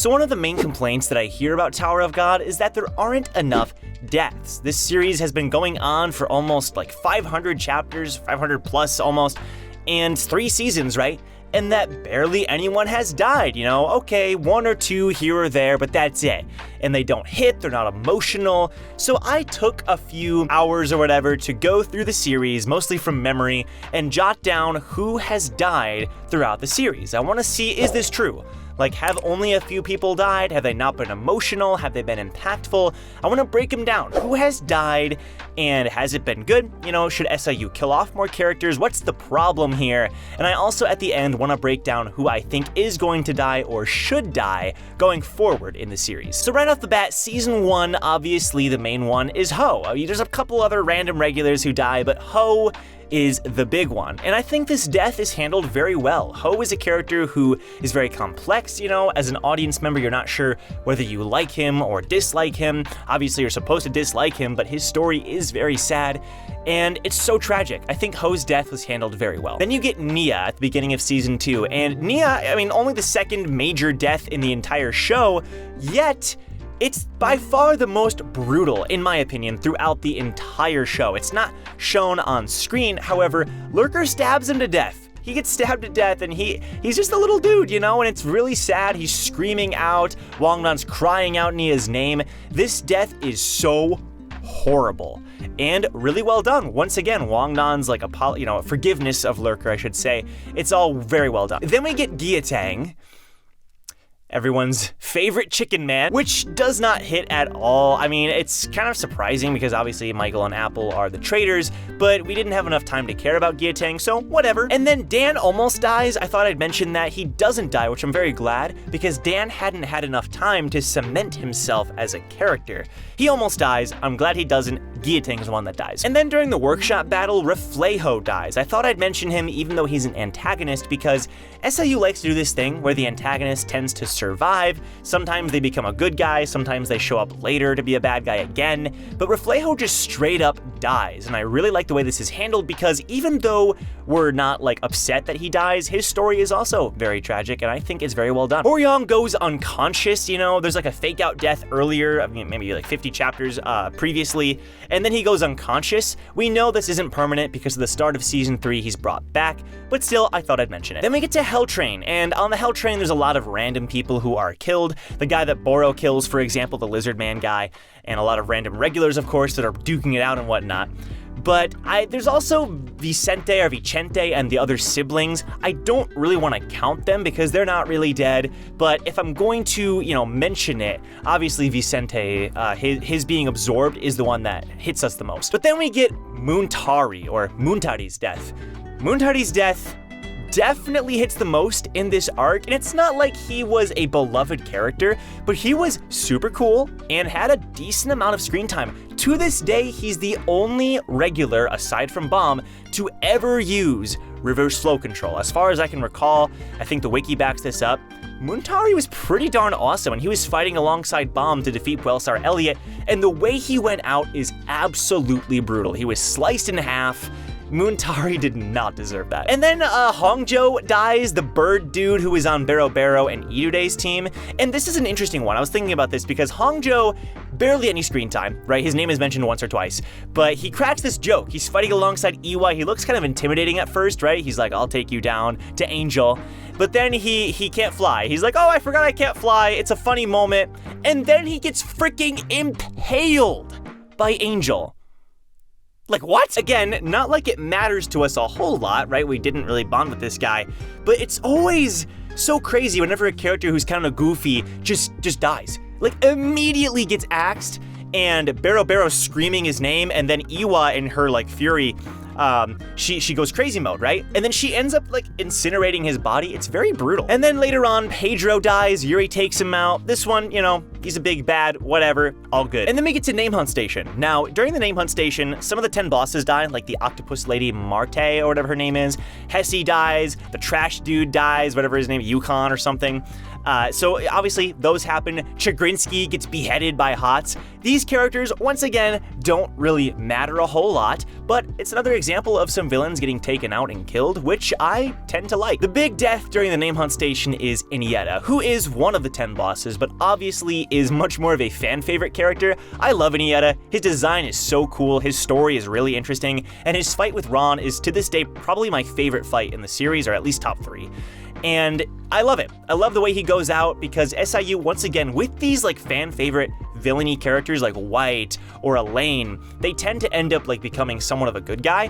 So one of the main complaints that I hear about Tower of God is that there aren't enough deaths. This series has been going on for almost like 500 chapters, 500 plus almost, and 3 seasons, right? And that barely anyone has died, you know? Okay, 1 or 2 here or there, but that's it. And they don't hit, they're not emotional. So I took a few hours or whatever to go through the series, mostly from memory, and jot down who has died throughout the series. I want to see, is this true? Like, have only a few people died? Have they not been emotional? Have they been impactful? I want to break them down. Who has died, and has it been good? You know, should SIU kill off more characters? What's the problem here? And I also, at the end, want to break down who I think is going to die or should die going forward in the series. So right off the bat, Season 1, obviously the main one is Ho. There's a couple other random regulars who die, but Ho is the big one. And I think this death is handled very well. Ho is a character who is very complex, you know, as an audience member, you're not sure whether you like him or dislike him. Obviously, you're supposed to dislike him, but his story is very sad, and it's so tragic. I think Ho's death was handled very well. Then you get Nia at the beginning of Season 2, and Nia, I mean, only the second major death in the entire show, yet it's by far the most brutal, in my opinion, throughout the entire show. It's not shown on screen, however, Lurker stabs him to death. He gets stabbed to death, and he's just a little dude, you know, and it's really sad. He's screaming out, Wangdan's crying out Nia's name. This death is so horrible and really well done. Once again, Wangdan's like forgiveness of Lurker, I should say. It's all very well done. Then we get Gyatang, everyone's favorite chicken man, which does not hit at all. I mean, it's kind of surprising because obviously Michael and Apple are the traitors, but we didn't have enough time to care about Gyatang, so whatever. And then Dan almost dies. I thought I'd mention that he doesn't die, which I'm very glad, because Dan hadn't had enough time to cement himself as a character. He almost dies. I'm glad he doesn't. Gyatang is the one that dies. And then during the workshop battle, Reflejo dies. I thought I'd mention him even though he's an antagonist because SIU likes to do this thing where the antagonist tends to survive. Sometimes they become a good guy, sometimes they show up later to be a bad guy again, but Reflejo just straight up dies. And I really like the way this is handled because even though we're not like upset that he dies, his story is also very tragic and I think it's very well done. Oryong goes unconscious, you know, there's like a fake out death earlier, I mean, maybe like 50 chapters previously, and then he goes unconscious. We know this isn't permanent because at the start of Season 3 he's brought back, but still I thought I'd mention it. Then we get to Helltrain, and on the Helltrain there's a lot of random people who are killed. The guy that Boro kills, for example, the Lizard Man guy, and a lot of random regulars, of course, that are duking it out and whatnot. But there's also Vicente and the other siblings. I don't really want to count them because they're not really dead, but if I'm going to, you know, mention it, obviously Vicente, his being absorbed is the one that hits us the most. But then we get Muntari's death. Muntari's death definitely hits the most in this arc, and it's not like he was a beloved character, but he was super cool and had a decent amount of screen time. To this day, he's the only regular, aside from Bomb, to ever use reverse flow control. As far as I can recall, I think the wiki backs this up, Muntari was pretty darn awesome, and he was fighting alongside Bomb to defeat Buelsar Elliot, and the way he went out is absolutely brutal. He was sliced in half. Muntari did not deserve that. And then Hongjo dies, the bird dude who is on Baro Baro and Irude's team. And this is an interesting one. I was thinking about this because Hongjo, barely any screen time, right? His name is mentioned once or twice, but he cracks this joke. He's fighting alongside Iwa. He looks kind of intimidating at first, right? He's like, I'll take you down to Angel. But then he can't fly. He's like, oh, I forgot I can't fly. It's a funny moment. And then he gets freaking impaled by Angel. Like, what? Again, not like it matters to us a whole lot, right? We didn't really bond with this guy, but it's always so crazy whenever a character who's kind of goofy just dies. Like, immediately gets axed, and Baro Baro's screaming his name, and then Iwa in her, like, fury, she goes crazy mode, right? And then she ends up, like, incinerating his body. It's very brutal. And then later on, Pedro dies, Yuri takes him out. This one, you know, he's a big bad, whatever, all good. And then we get to Name Hunt Station. Now, during the Name Hunt Station, some of the 10 bosses die, like the octopus lady Marte, or whatever her name is. Hesse dies, the trash dude dies, whatever his name, Yukon or something. So obviously those happen. Chagrinsky gets beheaded by Hots. These characters, once again, don't really matter a whole lot, but it's another example of some villains getting taken out and killed, which I tend to like. The big death during the name hunt station is Inietta, who is one of the 10 bosses, but obviously is much more of a fan favorite character. I love Inietta. His design is so cool, his story is really interesting, and his fight with Ron is to this day probably my favorite fight in the series, or at least top 3. And I love it. I love the way he goes out because SIU, once again, with these like fan favorite villainy characters like White or Elaine, they tend to end up like becoming somewhat of a good guy.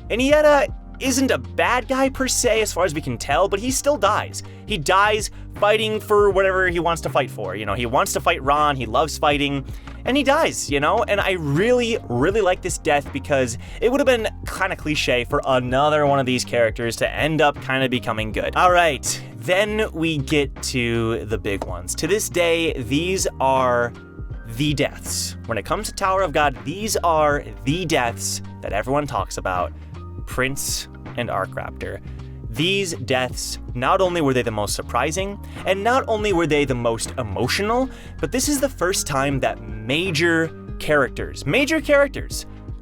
And Inietta isn't a bad guy per se as far as we can tell, but he still dies. He dies fighting for whatever he wants to fight for. You know, he wants to fight Ron, he loves fighting, and he dies, you know? And I really, really like this death because it would have been kind of cliche for another one of these characters to end up kind of becoming good. All right, then we get to the big ones. To this day, these are the deaths. When it comes to Tower of God, these are the deaths that everyone talks about. Prince and Arcraptor. These deaths, not only were they the most surprising, and not only were they the most emotional, but this is the first time that major characters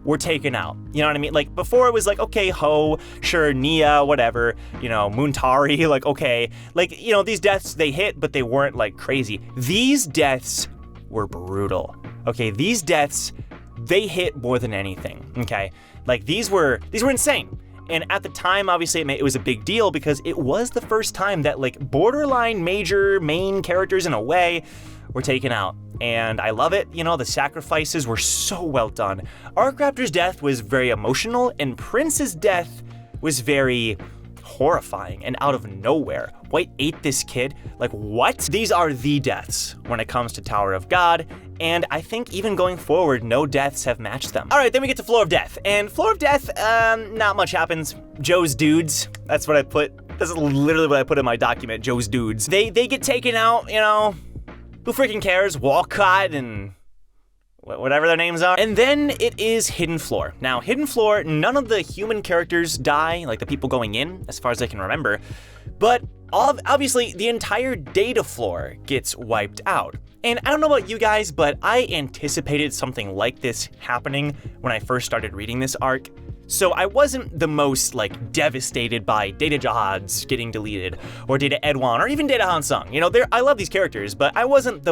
were taken out. You know what I mean? Like, before it was like, okay, Ho, sure, Nia, whatever, you know, Muntari, like, okay. Like, you know, these deaths, they hit, but they weren't, like, crazy. These deaths were brutal. Okay, these deaths, they hit more than anything, okay? Like, these were insane. And at the time, obviously, it was a big deal because it was the first time that, like, borderline major main characters, in a way, were taken out. And I love it. You know, the sacrifices were so well done. Arcraptor's death was very emotional, and Prince's death was very horrifying and out of nowhere. White ate this kid. Like, what? These are the deaths when it comes to Tower of God, and I think even going forward, no deaths have matched them. All right, then we get to Floor of Death. And Floor of Death, not much happens. Joe's dudes, that's what I put. This is literally what I put in my document, Joe's dudes. They get taken out, you know, who freaking cares? Walcott and whatever their names are. And then it is Hidden Floor. Now, Hidden Floor, none of the human characters die, like the people going in, as far as I can remember, but obviously the entire data floor gets wiped out. And I don't know about you guys, but I anticipated something like this happening when I first started reading this arc. So I wasn't the most, like, devastated by Data Jahads getting deleted, or Data Edwan, or even Data Hansung. You know, I love these characters, but I wasn't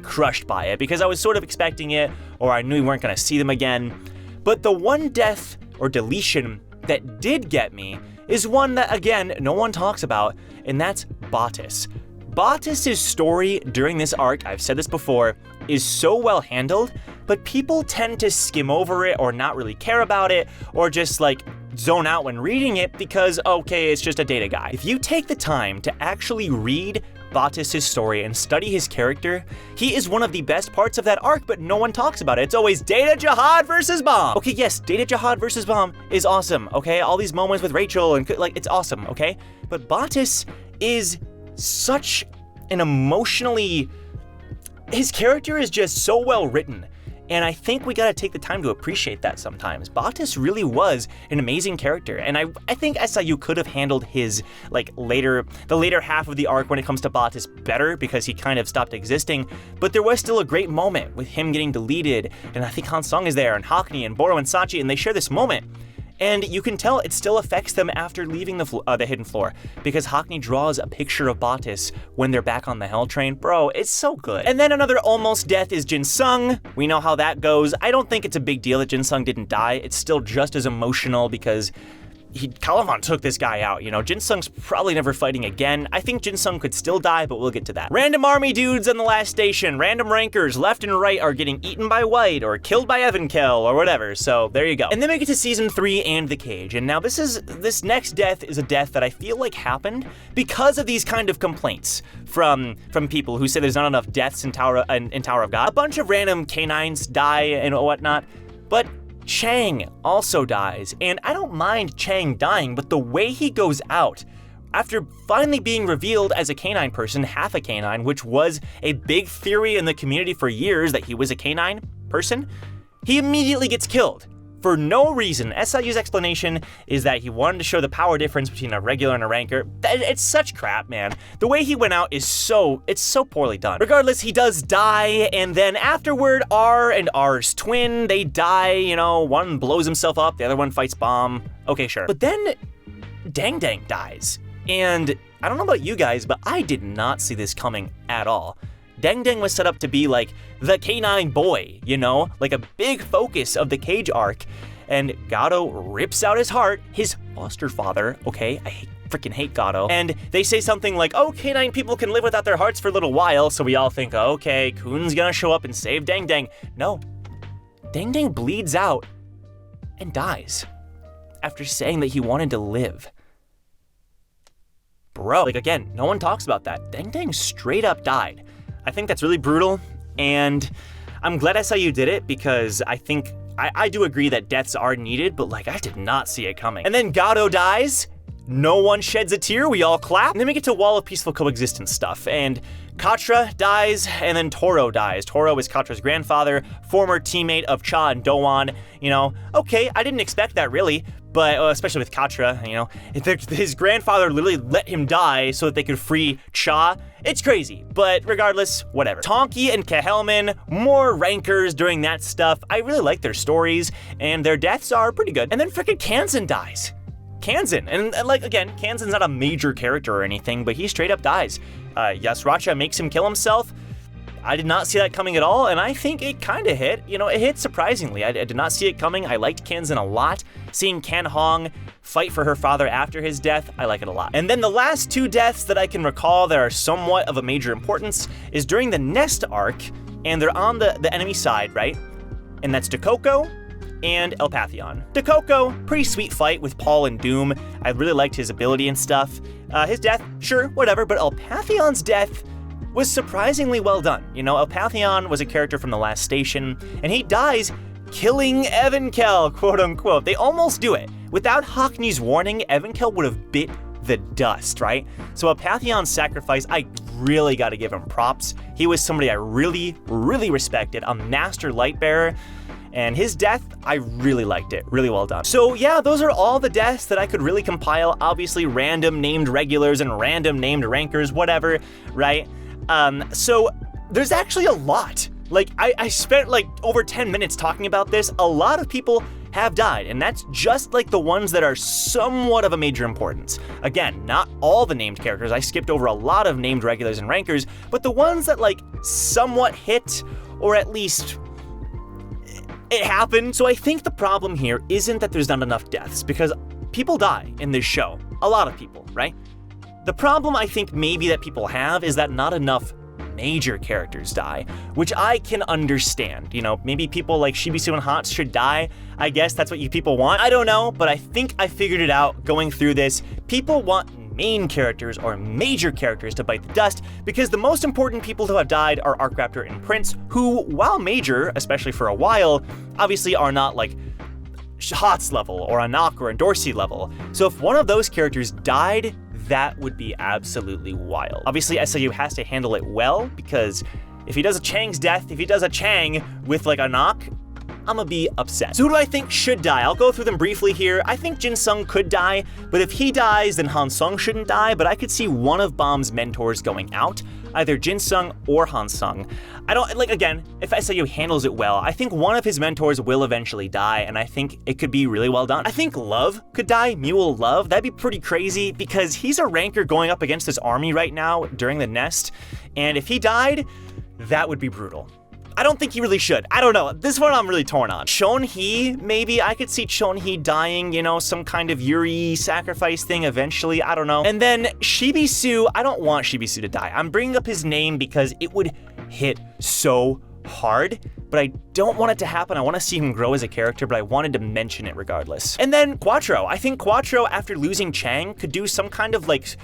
crushed by it, because I was sort of expecting it, or I knew we weren't gonna see them again. But the one death, or deletion, that did get me is one that, again, no one talks about, and that's Boggess. Boggess' story during this arc, I've said this before, is so well handled, but people tend to skim over it or not really care about it or just like zone out when reading it because, okay, it's just a data guy. If you take the time to actually read Boggess' story and study his character, he is one of the best parts of that arc, but no one talks about it. It's always Data Jahad versus Bomb. Okay, yes, Data Jahad versus Bomb is awesome, okay? All these moments with Rachel and, like, it's awesome, okay? But Boggess is such an emotionally... His character is just so well written, and I think we gotta take the time to appreciate that sometimes. Boggess really was an amazing character, and I think SIU could have handled his, like, the later half of the arc when it comes to Boggess better because he kind of stopped existing, but there was still a great moment with him getting deleted, and I think Hansung is there, and Hockney, and Boro, and Sachi, and they share this moment. And you can tell it still affects them after leaving the Hidden Floor, because Hockney draws a picture of Boggess when they're back on the Hell Train. Bro, it's so good. And then another almost death is Jinsung. We know how that goes. I don't think it's a big deal that Jinsung didn't die. It's still just as emotional because Caliban took this guy out, you know. Jinsung's probably never fighting again. I think Jinsung could still die, but we'll get to that. Random army dudes on the last station, random rankers left and right are getting eaten by White or killed by Evankel or whatever, so there you go. And then we get to Season 3 and The Cage, and now this next death is a death that I feel like happened because of these kind of complaints from people who say there's not enough deaths in Tower of God. A bunch of random canines die and whatnot, but Chang also dies, and I don't mind Chang dying, but the way he goes out, after finally being revealed as a canine person, half a canine, which was a big theory in the community for years that he was a canine person, he immediately gets killed. for no reason. SIU's explanation is that he wanted to show the power difference between a regular and a ranker. It's such crap, man. The way he went out is it's so poorly done. Regardless, he does die, and then afterward, R and R's twin, they die, you know, one blows himself up, the other one fights Bomb. Okay, sure. But then Dang Dang dies. And I don't know about you guys, but I did not see this coming at all. Dang Dang was set up to be like the canine boy, you know, like a big focus of the Cage arc, and Gato rips out his heart, his foster father, okay, I freaking hate Gato, and they say something like, oh, canine people can live without their hearts for a little while, so we all think, okay, Kun's gonna show up and save Dang Dang. No, Dang Dang bleeds out and dies after saying that he wanted to live. Bro, like again, no one talks about that. Dang Dang straight up died. I think that's really brutal, and I'm glad SIU did it because I think, I do agree that deaths are needed, but like I did not see it coming. And then Gato dies, no one sheds a tear, we all clap, and then we get to Wall of Peaceful Coexistence stuff, and Katra dies, and then Toro dies. Toro is Katra's grandfather, former teammate of Cha and Doan. You know, okay, I didn't expect that really, but especially with Katra, you know, his grandfather literally let him die so that they could free Cha. It's crazy, but regardless, whatever. Tonki and Kehelman, more rankers during that stuff. I really like their stories, and their deaths are pretty good. And then frickin' Kanzen dies. Kanzen, and like again, Kanzen's not a major character or anything, but he straight up dies. Yasracha makes him kill himself. I did not see that coming at all, and I think it kind of hit. You know, it hit surprisingly. I did not see it coming. I liked Kanzen a lot. Seeing Kan Hong fight for her father after his death, I like it a lot. And then the last two deaths that I can recall that are somewhat of a major importance is during the Nest arc, and they're on the enemy side, right? And that's Dekoko and Elpathion. Dekoko, pretty sweet fight with Paul and Doom. I really liked his ability and stuff. His death, sure, whatever, but Elpathion's death was surprisingly well done. You know, Elpathion was a character from the last station, and he dies killing Evenkel, quote unquote. They almost do it. Without Hockney's warning, Evenkel would have bit the dust, right? So Elpathion's sacrifice, I really gotta give him props. He was somebody I really, really respected, a master lightbearer, and his death, I really liked it. Really well done. So yeah, those are all the deaths that I could really compile. Obviously random named regulars and random named rankers, whatever, right? So there's actually a lot. Like I spent like over 10 minutes talking about this. A lot of people have died, and that's just like the ones that are somewhat of a major importance. Again, not all the named characters. I skipped over a lot of named regulars and rankers, but the ones that like somewhat hit, or at least it happened. So I think the problem here isn't that there's not enough deaths, because people die in this show. A lot of people, right? The problem I think maybe that people have is that not enough major characters die, which I can understand. You know, maybe people like Shibisu and Hats should die. I guess that's what you people want. I don't know, but I think I figured it out going through this. People want main characters or major characters to bite the dust, because the most important people to have died are Arcraptor and Prince, who, while major, especially for a while, obviously are not like Hats level or Anak or Dorsey level. So if one of those characters died, that would be absolutely wild. Obviously, SIU has to handle it well, because if he does a Chang's death, if he does a Chang with like a knock, I'm gonna be upset. So who do I think should die? I'll go through them briefly here. I think Jin Sung could die, but if he dies, then Han Sung shouldn't die, but I could see one of Bomb's mentors going out, either Jin Sung or Han Sung. I don't, like, again, if SIU handles it well, I think one of his mentors will eventually die, and I think it could be really well done. I think Love could die, Mule Love. That'd be pretty crazy, because he's a ranker going up against this army right now during the Nest, and if he died, that would be brutal. I don't think he really should. I don't know. This one I'm really torn on. Chon-Hee, maybe. I could see Chon-Hee dying, you know, some kind of Yuri sacrifice thing eventually. I don't know. And then Shibisu, I don't want Shibisu to die. I'm bringing up his name because it would hit so hard, but I don't want it to happen. I want to see him grow as a character, but I wanted to mention it regardless. And then Quattro. I think Quattro, after losing Chang, could do some kind of like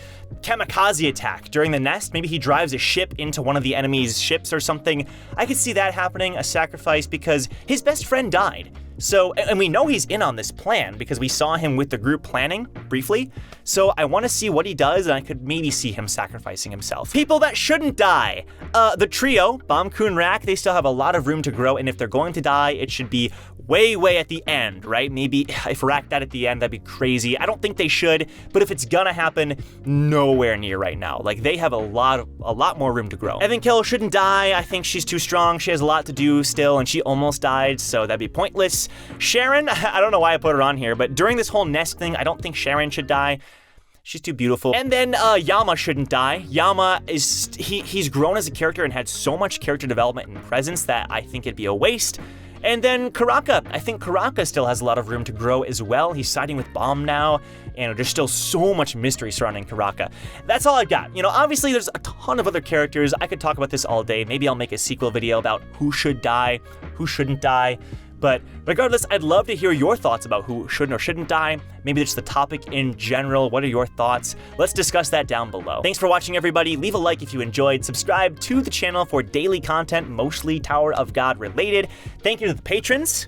kamikaze attack during the Nest. Maybe he drives a ship into one of the enemy's ships or something. I could see that happening, a sacrifice, because his best friend died. So, and we know he's in on this plan because we saw him with the group planning briefly. So I want to see what he does, and I could maybe see him sacrificing himself. People that shouldn't die. The trio, Bomb, Kun, Rak, they still have a lot of room to grow, and if they're going to die, it should be way at the end, right? Maybe if Rak died at the end, that'd be crazy. I don't think they should, but if it's gonna happen, nowhere near right now. Like, they have a lot more room to grow. Evankill shouldn't die. I think she's too strong. She has a lot to do still, and she almost died, so that'd be pointless. Sharon, I don't know why I put her on here, but during this whole nest thing, I don't think Sharon should die. She's too beautiful. And then Yama shouldn't die. Yama is, he's grown as a character and had so much character development and presence that I think it'd be a waste. And then Karaka. I think Karaka still has a lot of room to grow as well. He's siding with Bomb now, and there's still so much mystery surrounding Karaka. That's all I've got. You know, obviously there's a ton of other characters. I could talk about this all day. Maybe I'll make a sequel video about who should die, who shouldn't die. But regardless, I'd love to hear your thoughts about who should or shouldn't die. Maybe just the topic in general. What are your thoughts? Let's discuss that down below. Thanks for watching, everybody. Leave a like if you enjoyed. Subscribe to the channel for daily content, mostly Tower of God related. Thank you to the patrons.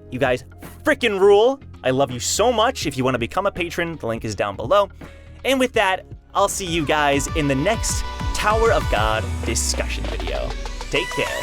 You guys freaking rule. I love you so much. If you want to become a patron, the link is down below. And with that, I'll see you guys in the next Tower of God discussion video. Take care.